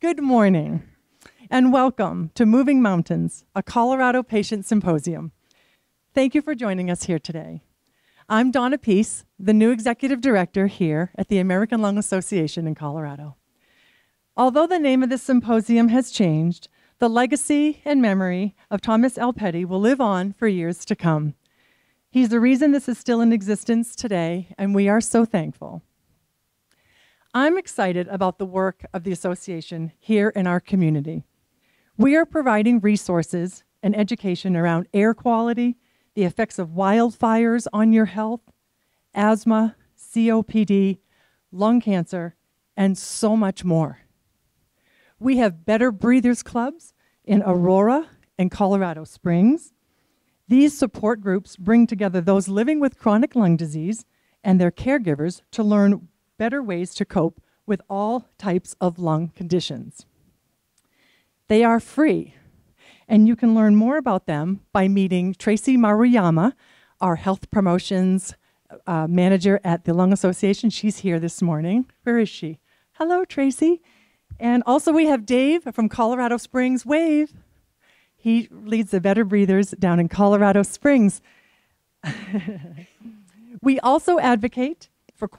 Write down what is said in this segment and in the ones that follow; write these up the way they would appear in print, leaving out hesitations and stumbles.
Good morning, and welcome to Moving Mountains, a Colorado Patient Symposium. Thank you for joining us here today. I'm Donna Peace, the new Executive Director here at the American Lung Association in Colorado. Although the name of this symposium has changed, the legacy and memory of Thomas L. Petty will live on for years to come. He's the reason this is still in existence today, and we are so thankful. I'm excited about the work of the association here in our community. We are providing resources and education around air quality, the effects of wildfires on your health, asthma, COPD, lung cancer, and so much more. We have Better Breathers Clubs in Aurora and Colorado Springs. These support groups bring together those living with chronic lung disease and their caregivers to learn better ways to cope with all types of lung conditions. They are free, and you can learn more about them by meeting Tracy Maruyama, our health promotions manager at the Lung Association. She's here this morning. Where is she? Hello, Tracy. And also we have Dave from Colorado Springs. Wave. He leads the Better Breathers down in Colorado Springs. We also advocate for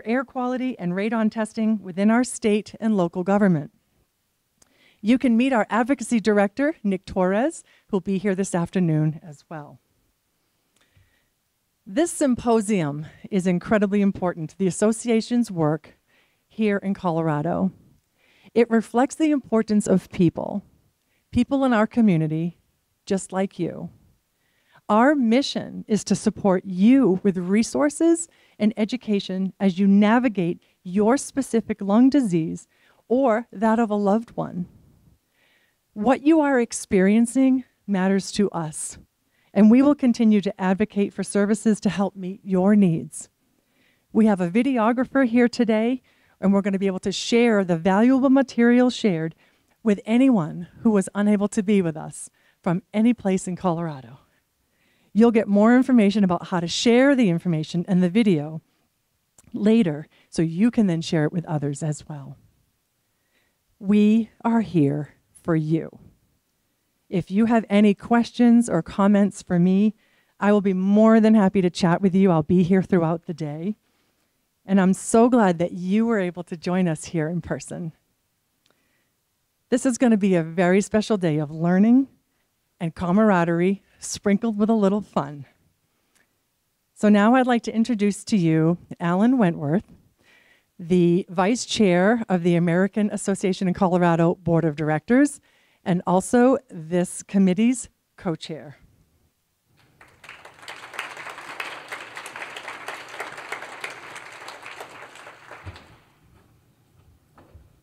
air quality and radon testing within our state and local government. You can meet our advocacy director, Nick Torres, who'll be here this afternoon as well. This symposium is incredibly important to the association's work here in Colorado. It reflects the importance of people in our community, just like you. Our mission is to support you with resources and education as you navigate your specific lung disease or that of a loved one. What you are experiencing matters to us, and we will continue to advocate for services to help meet your needs. We have a videographer here today, and we're going to be able to share the valuable material shared with anyone who was unable to be with us from any place in Colorado. You'll get more information about how to share the information and the video later, so you can then share it with others as well. We are here for you. If you have any questions or comments for me, I will be more than happy to chat with you. I'll be here throughout the day. And I'm so glad that you were able to join us here in person. This is going to be a very special day of learning and camaraderie, sprinkled with a little fun. So now I'd like to introduce to you Alan Wentworth, the Vice Chair of the American Association in Colorado Board of Directors, and also this committee's co-chair.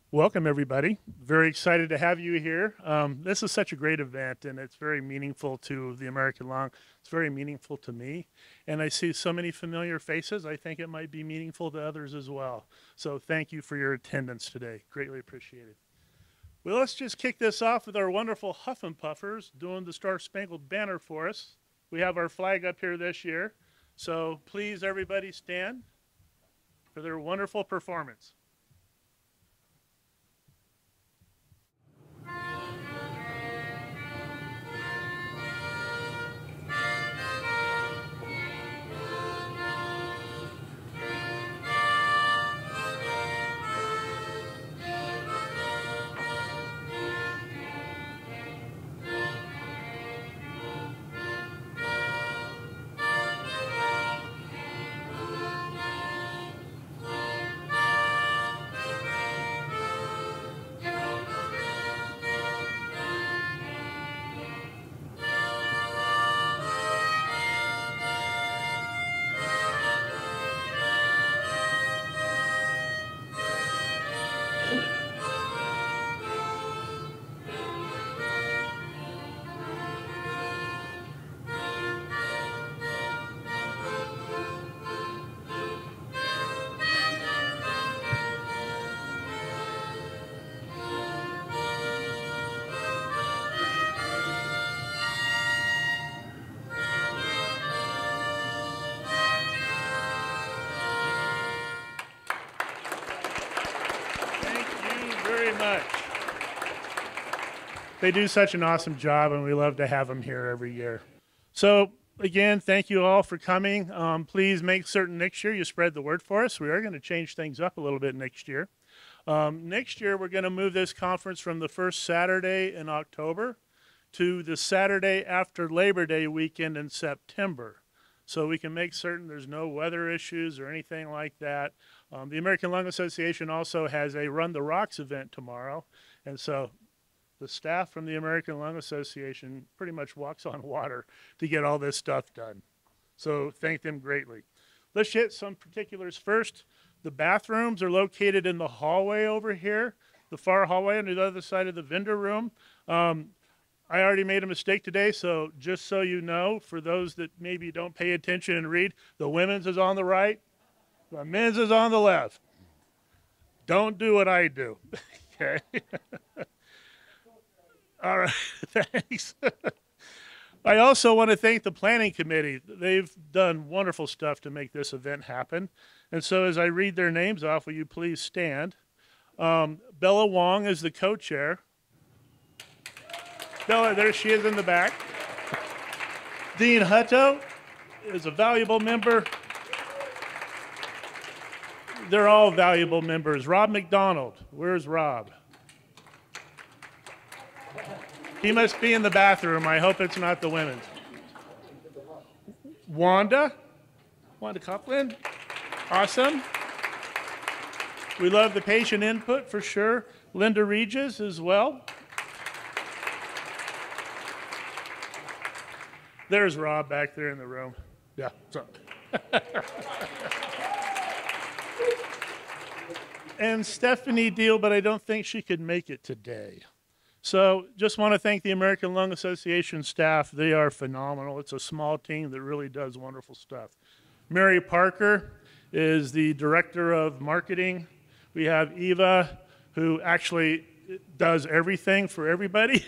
Welcome, everybody. Very excited to have you here. This is such a great event, and it's very meaningful to the American Lung. It's very meaningful to me, and I see so many familiar faces. I think it might be meaningful to others as well. So thank you for your attendance today. Greatly appreciated. Well, let's just kick this off with our wonderful Huff and Puffers doing the Star Spangled Banner for us. We have our flag up here this year, so please, everybody, stand for their wonderful performance. much. They do such an awesome job, and we love to have them here every year. So again, thank you all for coming. Please make certain next year you spread the word for us. We are going to change things up a little bit next year. Next year, we're going to move this conference from the first Saturday in October to the Saturday after Labor Day weekend in September. So we can make certain there's no weather issues or anything like that. The American Lung Association also has a Run the Rocks event tomorrow. And so the staff from the American Lung Association pretty much walks on water to get all this stuff done. So thank them greatly. Let's hit some particulars first. The bathrooms are located in the hallway over here, the far hallway on the other side of the vendor room. I already made a mistake today, so just so you know, for those that maybe don't pay attention and read, the women's is on the right, the men's is on the left. Don't do what I do, okay? All right, thanks. I also want to thank the planning committee. They've done wonderful stuff to make this event happen. And so as I read their names off, will you please stand? Bella Wong is the co-chair. Bella, there she is in the back. Dean Hutto is a valuable member. They're all valuable members. Rob McDonald, where's Rob? He must be in the bathroom. I hope it's not the women's. Wanda Copeland, awesome. We love the patient input for sure. Linda Regis as well. There's Rob back there in the room. Yeah. So. And Stephanie Deal, but I don't think she could make it today. So just want to thank the American Lung Association staff. They are phenomenal. It's a small team that really does wonderful stuff. Mary Parker is the director of marketing. We have Eva, who actually does everything for everybody.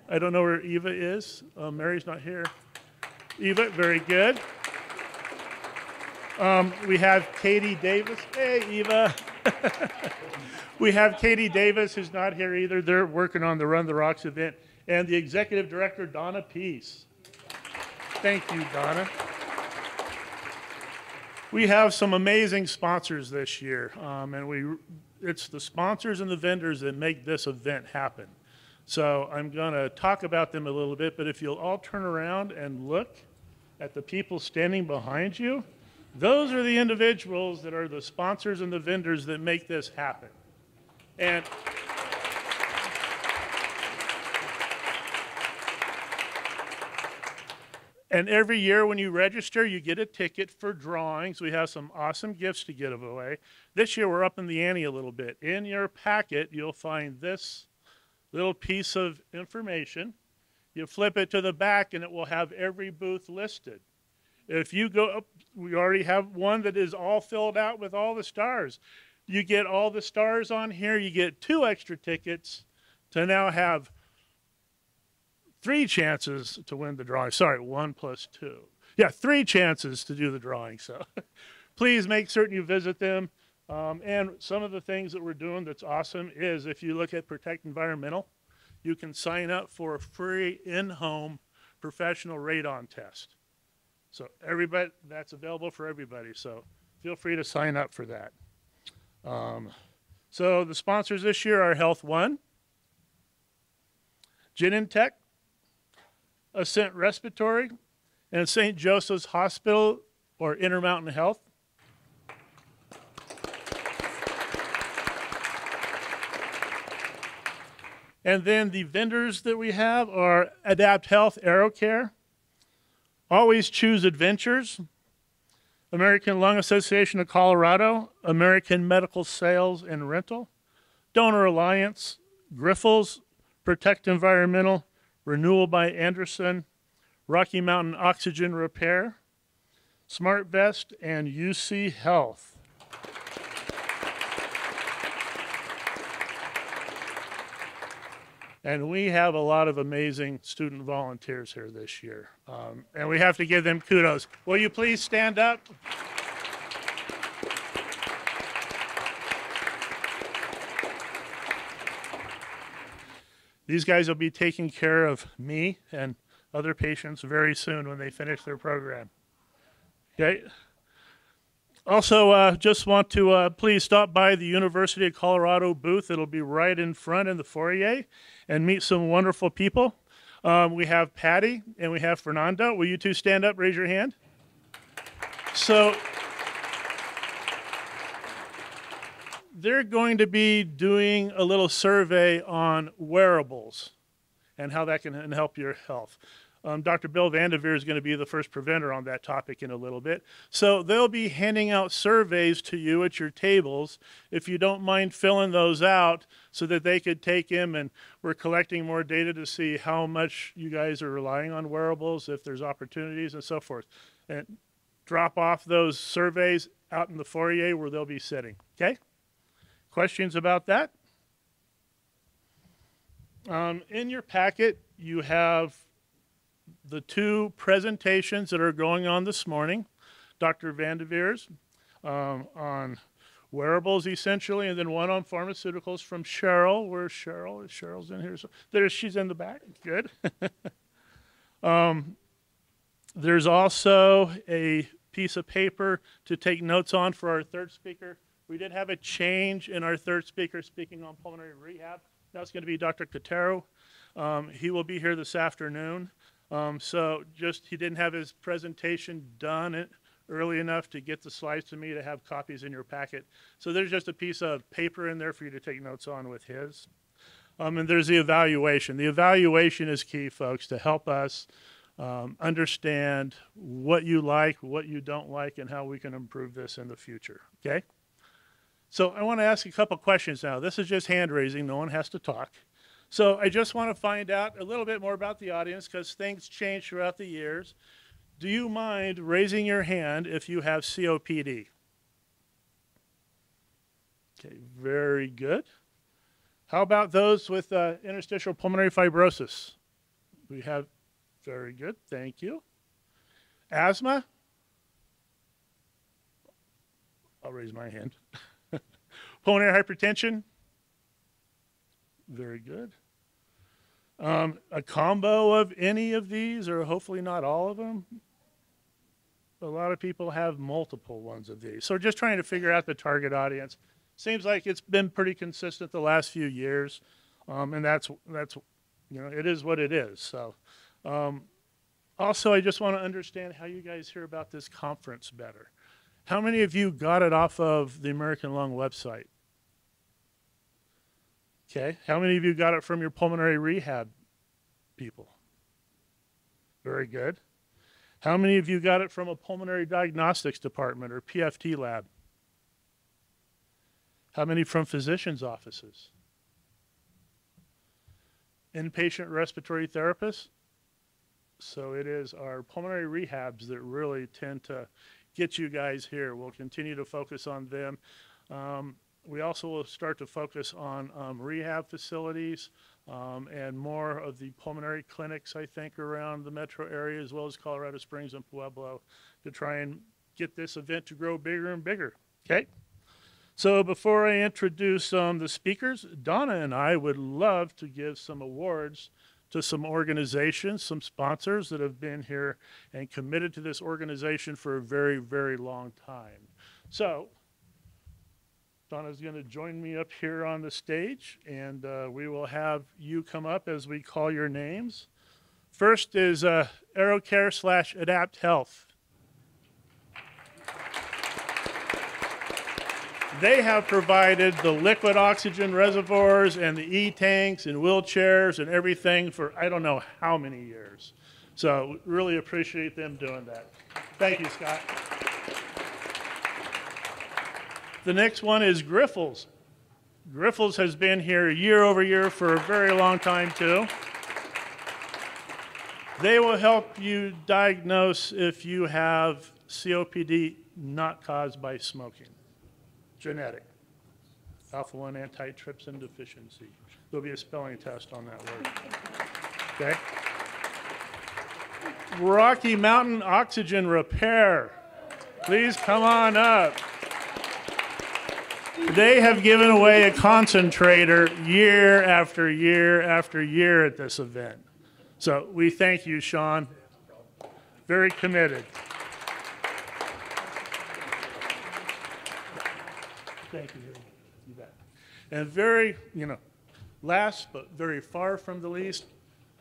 I don't know where Eva is. Mary's not here. Eva, very good. We have Katie Davis. Hey, Eva. We have Katie Davis, who's not here either. They're working on the Run the Rocks event. And the executive director, Donna Peace. Thank you, Donna. We have some amazing sponsors this year. It's the sponsors and the vendors that make this event happen. So I'm going to talk about them a little bit, but if you'll all turn around and look at the people standing behind you, those are the individuals that are the sponsors and the vendors that make this happen. And every year when you register, you get a ticket for drawings. We have some awesome gifts to give away. This year we're up in the ante a little bit. In your packet, you'll find this little piece of information. You flip it to the back and it will have every booth listed. If you go up, we already have one that is all filled out with all the stars. You get all the stars on here. You get 2 extra tickets to now have 3 chances to win the drawing. Sorry, 1 plus 2. Yeah, 3 chances to do the drawing. So please make certain you visit them. And some of the things that we're doing that's awesome is if you look at Protect Environmental, you can sign up for a free in-home professional radon test. So everybody, that's available for everybody. So feel free to sign up for that. So the sponsors this year are Health One, Genentech, Ascent Respiratory, and St. Joseph's Hospital or Intermountain Health. And then the vendors that we have are Adapt Health, AeroCare, Always Choose Adventures, American Lung Association of Colorado, American Medical Sales and Rental, Donor Alliance, Grifols, Protect Environmental, Renewal by Anderson, Rocky Mountain Oxygen Repair, SmartVest, and UC Health. And we have a lot of amazing student volunteers here this year. And we have to give them kudos. Will you please stand up? These guys will be taking care of me and other patients very soon when they finish their program. Okay. Also, just want to please stop by the University of Colorado booth. It'll be right in front in the foyer, and meet some wonderful people. We have Patty and we have Fernando. Will you two stand up, raise your hand? So they're going to be doing a little survey on wearables and how that can help your health. Dr. Bill Vanderveer is going to be the first presenter on that topic in a little bit. So they'll be handing out surveys to you at your tables. If you don't mind filling those out so that they could take them, and we're collecting more data to see how much you guys are relying on wearables, if there's opportunities and so forth. And drop off those surveys out in the foyer where they'll be sitting. Okay? Questions about that? In your packet, you have the two presentations that are going on this morning. Dr. Vanderveer's on wearables, essentially, and then one on pharmaceuticals from Cheryl. Where's Cheryl? Cheryl's in here. So she's in the back. Good. There's also a piece of paper to take notes on for our third speaker. We did have a change in our third speaker speaking on pulmonary rehab. That's going to be Dr. Cotero. He will be here this afternoon. So he didn't have his presentation done early enough to get the slides to me to have copies in your packet. So there's just a piece of paper in there for you to take notes on with his. And there's the evaluation. The evaluation is key, folks, to help us understand what you like, what you don't like, and how we can improve this in the future, okay? So I want to ask a couple questions now. This is just hand raising. No one has to talk. So I just want to find out a little bit more about the audience because things change throughout the years. Do you mind raising your hand if you have COPD? Okay, very good. How about those with interstitial pulmonary fibrosis? We have, very good, thank you. Asthma? I'll raise my hand. Pulmonary hypertension? Very good. A combo of any of these, or hopefully not all of them? A lot of people have multiple ones of these. So we're just trying to figure out the target audience. Seems like it's been pretty consistent the last few years, and that's it is what it is. So, also, I just want to understand how you guys hear about this conference better. How many of you got it off of the American Lung website? Okay. How many of you got it from your pulmonary rehab people? Very good. How many of you got it from a pulmonary diagnostics department or PFT lab? How many from physicians' offices? Inpatient respiratory therapists? So it is our pulmonary rehabs that really tend to get you guys here. We'll continue to focus on them. We also will start to focus on rehab facilities and more of the pulmonary clinics, I think, around the metro area, as well as Colorado Springs and Pueblo, to try and get this event to grow bigger and bigger. Okay? So before I introduce the speakers, Donna and I would love to give some awards to some organizations, some sponsors that have been here and committed to this organization for a very, very long time. So Donna's going to join me up here on the stage, and we will have you come up as we call your names. First is AeroCare/Adapt Health. They have provided the liquid oxygen reservoirs and the E-tanks and wheelchairs and everything for I don't know how many years. So really appreciate them doing that. Thank you, Scott. The next one is Grifols. Grifols has been here year over year for a very long time too. They will help you diagnose if you have COPD not caused by smoking. Genetic. Alpha-1 antitrypsin deficiency. There'll be a spelling test on that word. Okay? Rocky Mountain Oxygen Repair. Please come on up. They have given away a concentrator year after year after year at this event. So we thank you, Sean. Very committed. Thank you. You bet. And very, last but very far from the least,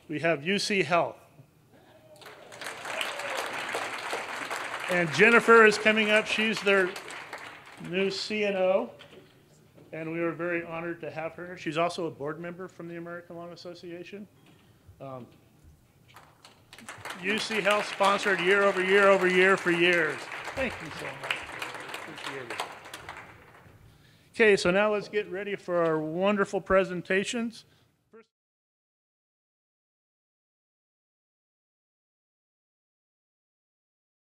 we have UC Health. And Jennifer is coming up. She's their new CNO, and we are very honored to have her. She's also a board member from the American Lung Association. UC Health sponsored year over year over year for years. Thank you so much. Appreciate it. Okay, so now let's get ready for our wonderful presentations.